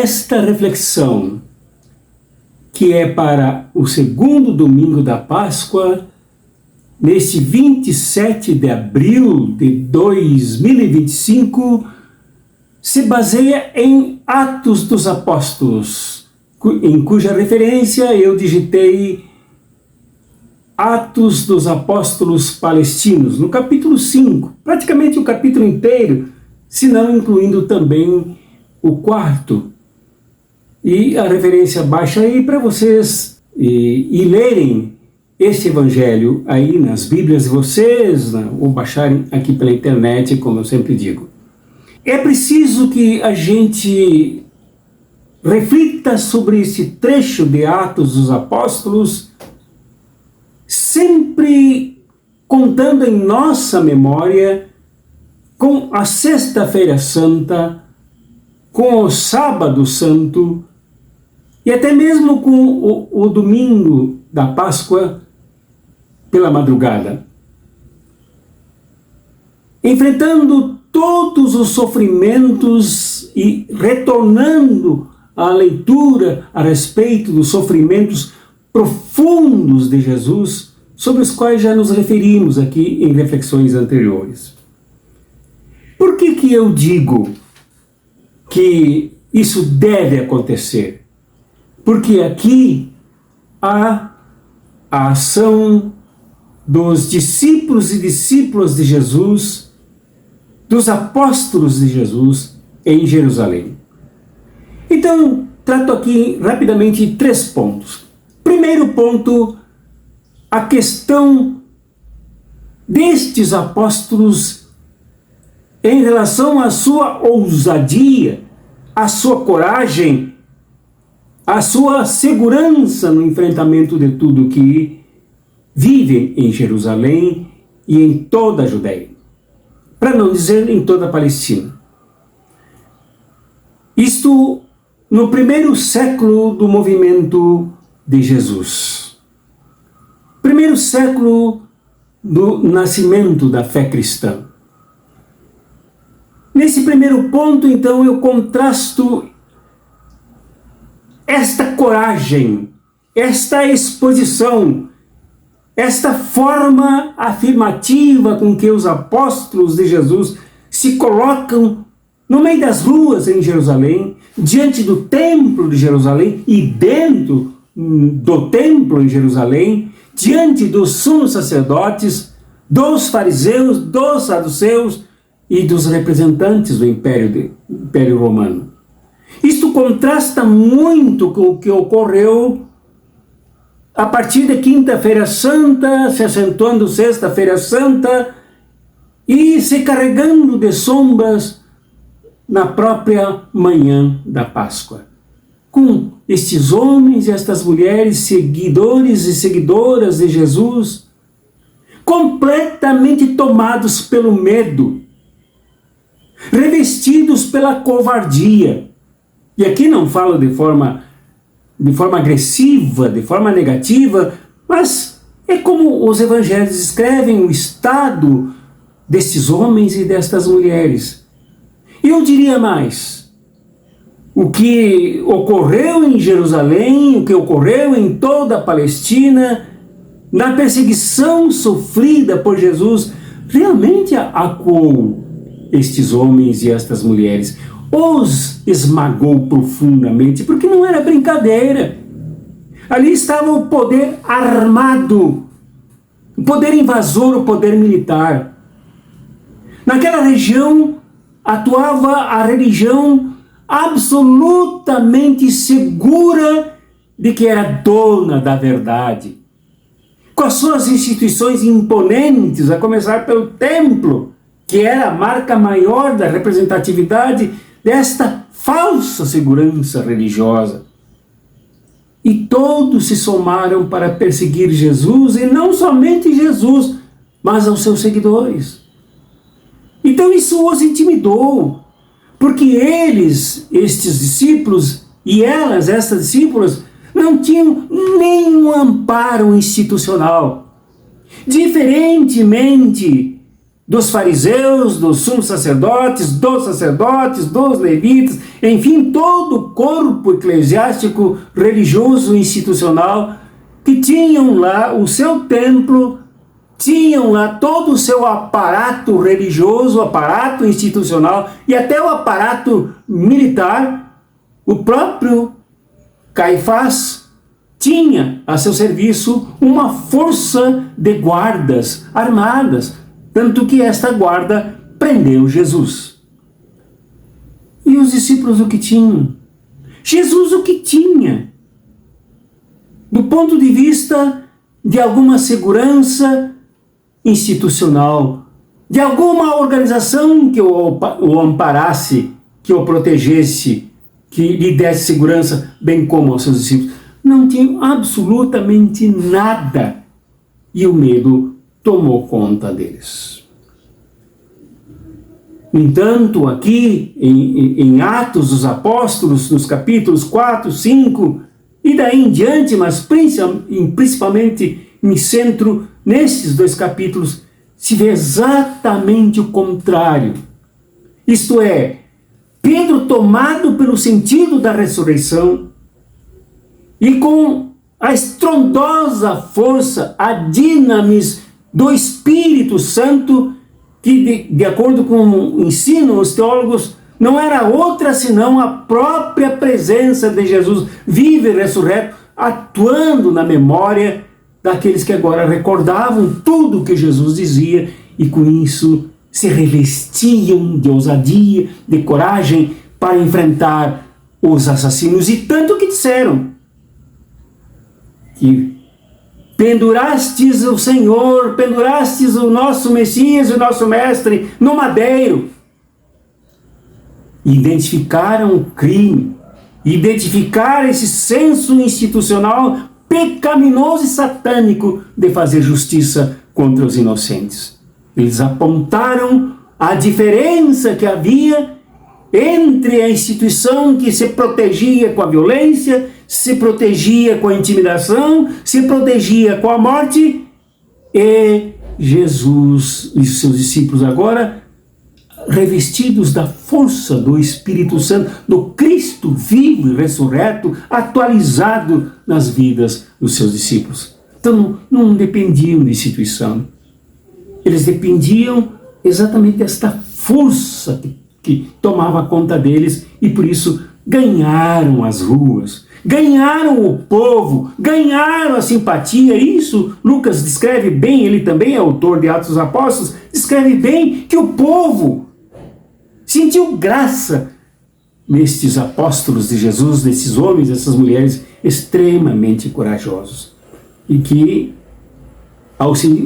esta reflexão, que é para o segundo domingo da Páscoa, neste 27 de abril de 2025, se baseia em Atos dos Apóstolos, em cuja referência eu digitei Atos dos Apóstolos Palestinos, no capítulo 5, praticamente o capítulo inteiro, se não incluindo também o quarto. E a referência baixa aí para vocês e lerem este evangelho aí nas Bíblias de vocês, ou baixarem aqui pela internet, como eu sempre digo. É preciso que a gente reflita sobre esse trecho de Atos dos Apóstolos, sempre contando em nossa memória com a Sexta-feira Santa, com o Sábado Santo e até mesmo com o domingo da Páscoa pela madrugada. Enfrentando todos os sofrimentos e retornando à leitura a respeito dos sofrimentos profundos de Jesus, sobre os quais já nos referimos aqui em reflexões anteriores. Por que eu digo que isso deve acontecer? Porque aqui há a ação dos discípulos e discípulas de Jesus, dos apóstolos de Jesus em Jerusalém. Então, trato aqui rapidamente 3 pontos. Primeiro ponto, a questão destes apóstolos em relação à sua ousadia, à sua coragem, à sua segurança no enfrentamento de tudo que vivem em Jerusalém e em toda a Judéia, para não dizer em toda a Palestina. Isto no primeiro século do movimento de Jesus. Primeiro século do nascimento da fé cristã. Nesse primeiro ponto, então, eu contrasto esta coragem, esta exposição, esta forma afirmativa com que os apóstolos de Jesus se colocam no meio das ruas em Jerusalém, diante do templo de Jerusalém e dentro do templo em Jerusalém, diante dos sumos sacerdotes, dos fariseus, dos saduceus e dos representantes do Império Romano. Isto contrasta muito com o que ocorreu a partir da Quinta-feira Santa, se acentuando Sexta-feira Santa e se carregando de sombras na própria manhã da Páscoa. Com estes homens e estas mulheres, seguidores e seguidoras de Jesus, completamente tomados pelo medo, revestidos pela covardia. E aqui não falo de forma agressiva, de forma negativa, mas é como os evangelhos descrevem o estado destes homens e destas mulheres. E eu diria mais, o que ocorreu em Jerusalém, o que ocorreu em toda a Palestina, na perseguição sofrida por Jesus, realmente acuou estes homens e estas mulheres, os esmagou profundamente, porque não era brincadeira. Ali estava o poder armado, o poder invasor, o poder militar. Naquela região atuava a religião absolutamente segura de que era dona da verdade, com as suas instituições imponentes, a começar pelo templo, que era a marca maior da representatividade desta falsa segurança religiosa. E todos se somaram para perseguir Jesus, e não somente Jesus, mas aos seus seguidores. Então isso os intimidou, porque eles, estes discípulos, e elas, estas discípulas, não tinham nenhum amparo institucional. Diferentemente dos fariseus, dos sumos sacerdotes, dos levitas, enfim, todo o corpo eclesiástico, religioso, institucional, que tinham lá o seu templo, tinham lá todo o seu aparato religioso, aparato institucional e até o aparato militar. O próprio Caifás tinha a seu serviço uma força de guardas armadas, tanto que esta guarda prendeu Jesus. E os discípulos o que tinham? Jesus o que tinha? Do ponto de vista de alguma segurança institucional, de alguma organização que o amparasse, que o protegesse, que lhe desse segurança, bem como aos seus discípulos. Não tinham absolutamente nada. E o medo tomou conta deles. No entanto, aqui em Atos dos Apóstolos, nos capítulos 4, 5 e daí em diante, mas principalmente me centro nesses 2 capítulos, se vê exatamente o contrário. Isto é, Pedro, tomado pelo sentido da ressurreição e com a estrondosa força, a dinamis do Espírito Santo, que de acordo com ensinam os teólogos, não era outra senão a própria presença de Jesus, vivo e ressurreto, atuando na memória daqueles que agora recordavam tudo o que Jesus dizia e com isso se revestiam de ousadia, de coragem para enfrentar os assassinos. E tanto que disseram que pendurastes o Senhor, pendurastes o nosso Messias, o nosso Mestre, no madeiro. Identificaram o crime, identificaram esse senso institucional pecaminoso e satânico de fazer justiça contra os inocentes. Eles apontaram a diferença que havia entre a instituição que se protegia com a violência, se protegia com a intimidação, se protegia com a morte, e Jesus e seus discípulos agora revestidos da força do Espírito Santo, do Cristo vivo e ressurreto, atualizado nas vidas dos seus discípulos. Então não dependiam de instituição. Eles dependiam exatamente desta força que tomava conta deles e por isso ganharam as ruas, ganharam o povo, ganharam a simpatia. Isso Lucas descreve bem, ele também é autor de Atos dos Apóstolos, descreve bem que o povo sentiu graça nestes apóstolos de Jesus, nesses homens, essas mulheres extremamente corajosos. E que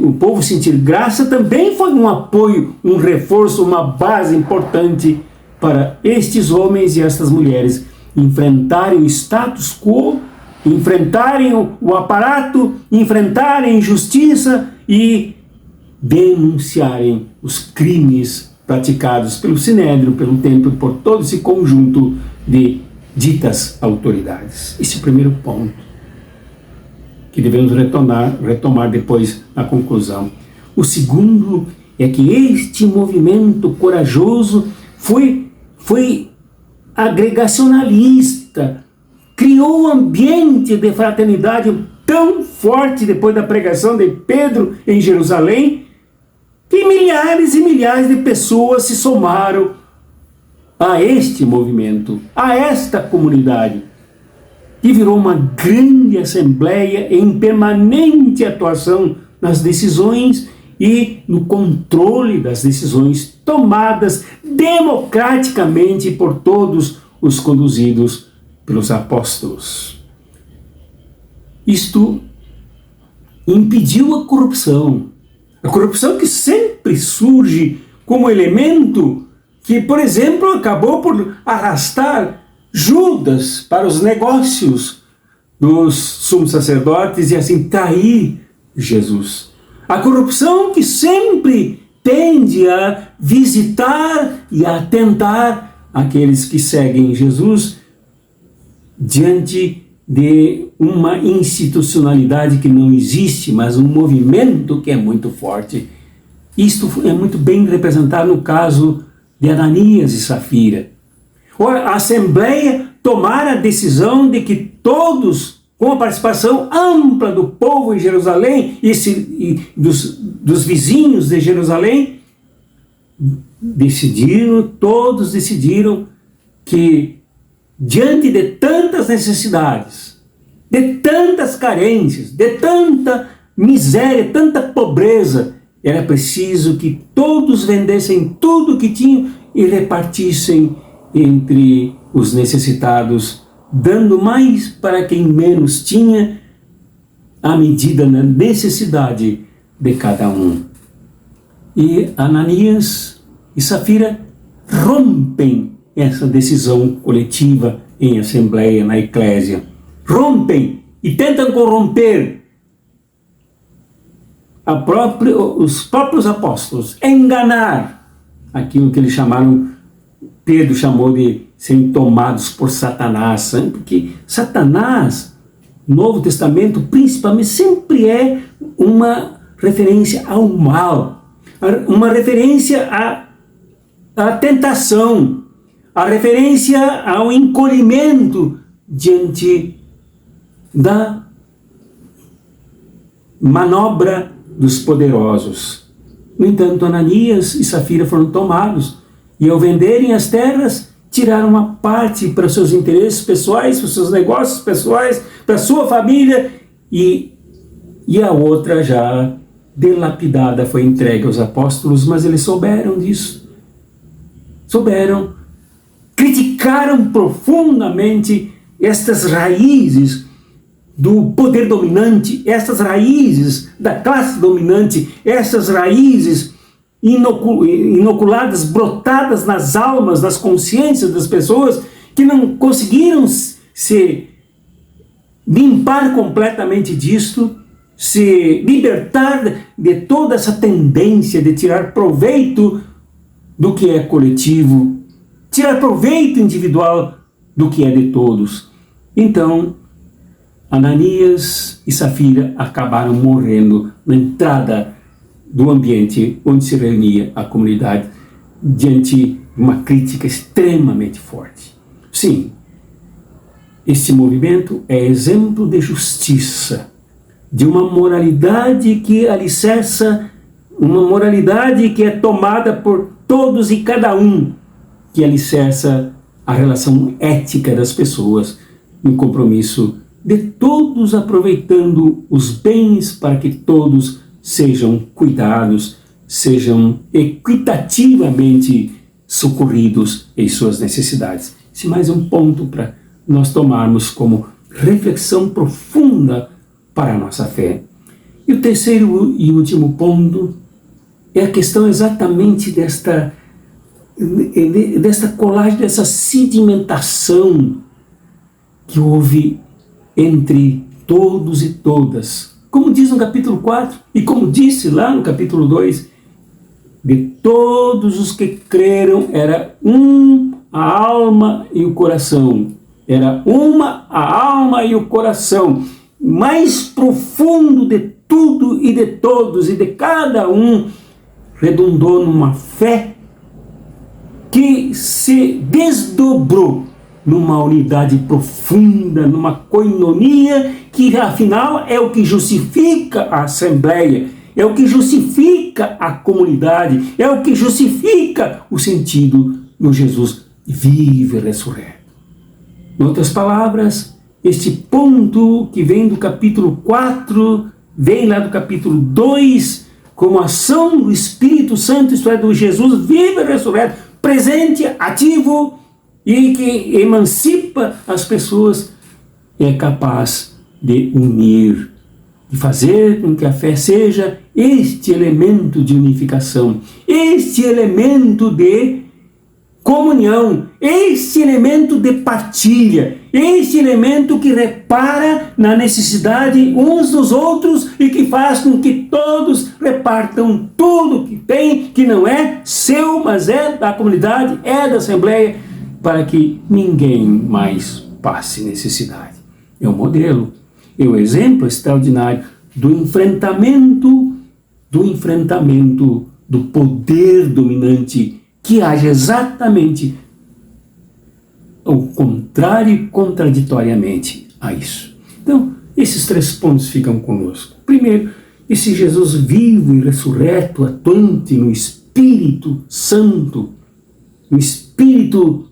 o povo sentir graça também foi um apoio, um reforço, uma base importante para estes homens e estas mulheres enfrentarem o status quo, enfrentarem o aparato, enfrentarem a injustiça e denunciarem os crimes praticados pelo Sinédrio, pelo templo, por todo esse conjunto de ditas autoridades. Esse é o primeiro ponto que devemos retomar depois na conclusão. O segundo é que este movimento corajoso foi agregacionalista, criou um ambiente de fraternidade tão forte depois da pregação de Pedro em Jerusalém, que milhares e milhares de pessoas se somaram a este movimento, a esta comunidade, que virou uma grande assembleia em permanente atuação nas decisões e no controle das decisões tomadas democraticamente por todos os conduzidos pelos apóstolos. Isto impediu a corrupção que sempre surge como elemento que, por exemplo, acabou por arrastar Judas para os negócios dos sumos sacerdotes e assim trair Jesus. A corrupção que sempre tende a visitar e a tentar aqueles que seguem Jesus diante de uma institucionalidade que não existe, mas um movimento que é muito forte, Isto é muito bem representado no caso de Ananias e Safira. Ora, a Assembleia tomara a decisão de que todos, com a participação ampla do povo em Jerusalém e dos vizinhos de Jerusalém, todos decidiram que, diante de tantas necessidades, de tantas carências, de tanta miséria, tanta pobreza, era preciso que todos vendessem tudo que tinham e repartissem entre os necessitados, dando mais para quem menos tinha, à medida da necessidade de cada um. E Ananias e Safira rompem essa decisão coletiva em assembleia, na eclésia. Rompem e tentam corromper os próprios apóstolos, enganar aquilo que eles Pedro chamou de serem tomados por Satanás, porque Satanás, no Novo Testamento, principalmente, sempre é uma referência ao mal, uma referência à tentação, a referência ao encolhimento diante da manobra dos poderosos. No entanto, Ananias e Safira foram tomados e, ao venderem as terras, tiraram uma parte para seus interesses pessoais, para os seus negócios pessoais, para a sua família, e a outra, já dilapidada, foi entregue aos apóstolos, mas eles souberam disso. Souberam, criticaram profundamente estas raízes do poder dominante, essas raízes da classe dominante, essas raízes inoculadas, brotadas nas almas, nas consciências das pessoas, que não conseguiram se limpar completamente disto, se libertar de toda essa tendência de tirar proveito do que é coletivo, tirar proveito individual do que é de todos. Então, Ananias e Safira acabaram morrendo na entrada do ambiente onde se reunia a comunidade, diante de uma crítica extremamente forte. Sim, este movimento é exemplo de justiça, de uma moralidade que alicerça, uma moralidade que é tomada por todos e cada um, que alicerça a relação ética das pessoas, um compromisso de todos aproveitando os bens para que todos sejam cuidados, sejam equitativamente socorridos em suas necessidades. Esse é mais um ponto para nós tomarmos como reflexão profunda para a nossa fé. E o terceiro e último ponto é a questão exatamente desta colagem, dessa sedimentação que houve entre todos e todas. Como diz no capítulo 4, e como disse lá no capítulo 2, de todos os que creram, era a alma e o coração. Era a alma e o coração. Mais profundo de tudo e de todos e de cada um, redundou numa fé que se desdobrou numa unidade profunda, numa koinonia, que afinal é o que justifica a assembleia, é o que justifica a comunidade, é o que justifica o sentido no Jesus vivo e ressurreto. Em outras palavras, este ponto que vem do capítulo 4, vem lá do capítulo 2, como ação do Espírito Santo, isto é, do Jesus vivo e ressurreto, presente, ativo, e que emancipa as pessoas, é capaz de unir, de fazer com que a fé seja este elemento de unificação, este elemento de comunhão, este elemento de partilha, este elemento que repara na necessidade uns dos outros e que faz com que todos repartam tudo que tem, que não é seu, mas é da comunidade, é da assembleia, para que ninguém mais passe necessidade. É o modelo, é o exemplo extraordinário do enfrentamento do poder dominante que age exatamente ao contrário e contraditoriamente a isso. Então, esses 3 pontos ficam conosco. Primeiro, esse Jesus vivo e ressurreto, atuante no Espírito Santo, no Espírito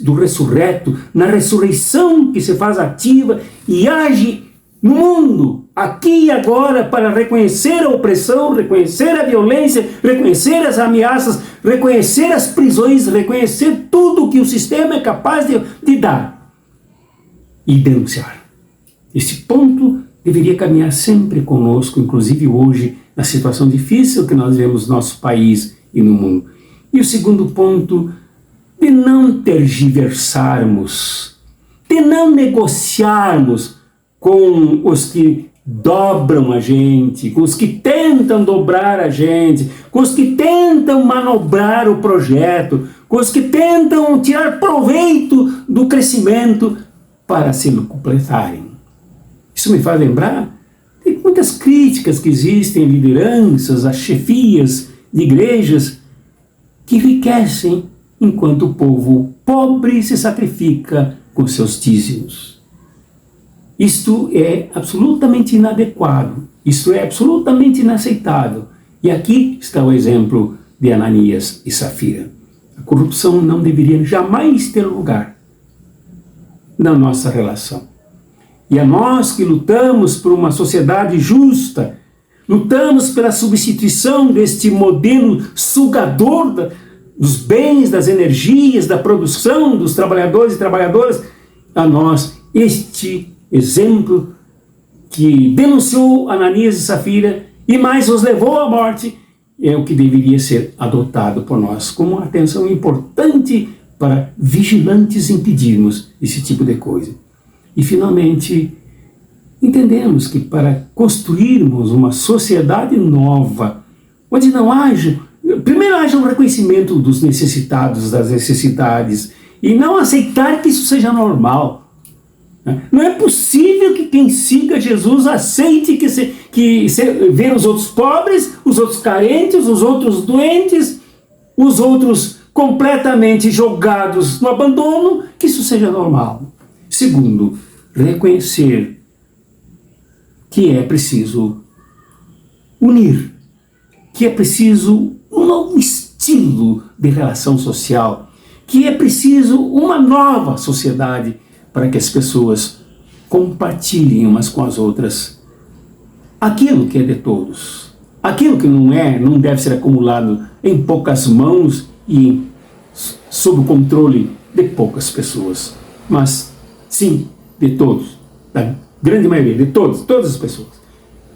do ressurreto, na ressurreição que se faz ativa e age no mundo, aqui e agora, para reconhecer a opressão, reconhecer a violência, reconhecer as ameaças, reconhecer as prisões, reconhecer tudo que o sistema é capaz de dar e denunciar. Esse ponto deveria caminhar sempre conosco, inclusive hoje, na situação difícil que nós vemos no nosso país e no mundo. E o segundo ponto, de não tergiversarmos, de não negociarmos com os que dobram a gente, com os que tentam dobrar a gente, com os que tentam manobrar o projeto, com os que tentam tirar proveito do crescimento para se completarem. Isso me faz lembrar de muitas críticas que existem a lideranças, a chefias de igrejas que enriquecem enquanto o povo pobre se sacrifica com seus dízimos. Isto é absolutamente inadequado, isto é absolutamente inaceitável. E aqui está o exemplo de Ananias e Safira. A corrupção não deveria jamais ter lugar na nossa relação. E a nós que lutamos por uma sociedade justa, lutamos pela substituição deste modelo sugador dos bens, das energias, da produção, dos trabalhadores e trabalhadoras, a nós este exemplo que denunciou Ananias e Safira e mais os levou à morte é o que deveria ser adotado por nós como uma atenção importante para vigilantes impedirmos esse tipo de coisa. E finalmente entendemos que para construirmos uma sociedade nova, onde não haja, primeiro haja um reconhecimento dos necessitados, das necessidades, e não aceitar que isso seja normal. Não é possível que quem siga Jesus aceite que ver os outros pobres, os outros carentes, os outros doentes, os outros completamente jogados no abandono, que isso seja normal. Segundo, reconhecer que é preciso unir, que é preciso um novo estilo de relação social, que é preciso uma nova sociedade para que as pessoas compartilhem umas com as outras aquilo que é de todos. Aquilo que não deve ser acumulado em poucas mãos e sob o controle de poucas pessoas, mas sim de todos, da grande maioria, de todos, todas as pessoas.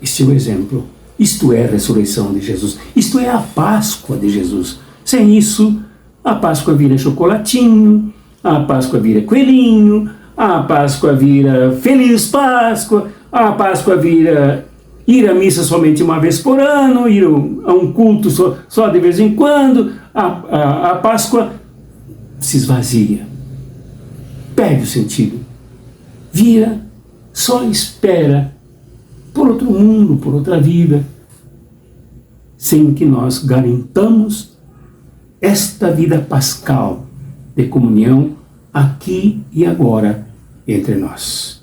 Este é o exemplo. Isto é a ressurreição de Jesus. Isto é a Páscoa de Jesus. Sem isso, a Páscoa vira chocolatinho, a Páscoa vira coelhinho, a Páscoa vira Feliz Páscoa, a Páscoa vira ir à missa somente uma vez por ano, ir a um culto só de vez em quando. A Páscoa se esvazia, perde o sentido, vira só espera por outro mundo, por outra vida, sem que nós garantamos esta vida pascal de comunhão aqui e agora entre nós.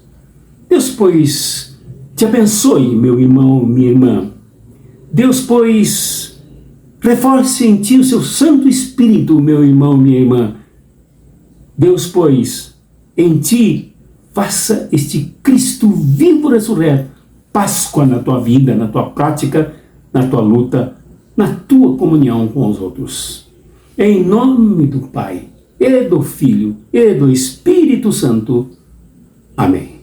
Deus, pois, te abençoe, meu irmão, minha irmã. Deus, pois, reforce em ti o seu Santo Espírito, meu irmão, minha irmã. Deus, pois, em ti faça este Cristo vivo ressurreto Páscoa na tua vida, na tua prática, na tua luta, na tua comunhão com os outros. Em nome do Pai, e do Filho, e do Espírito Santo. Amém.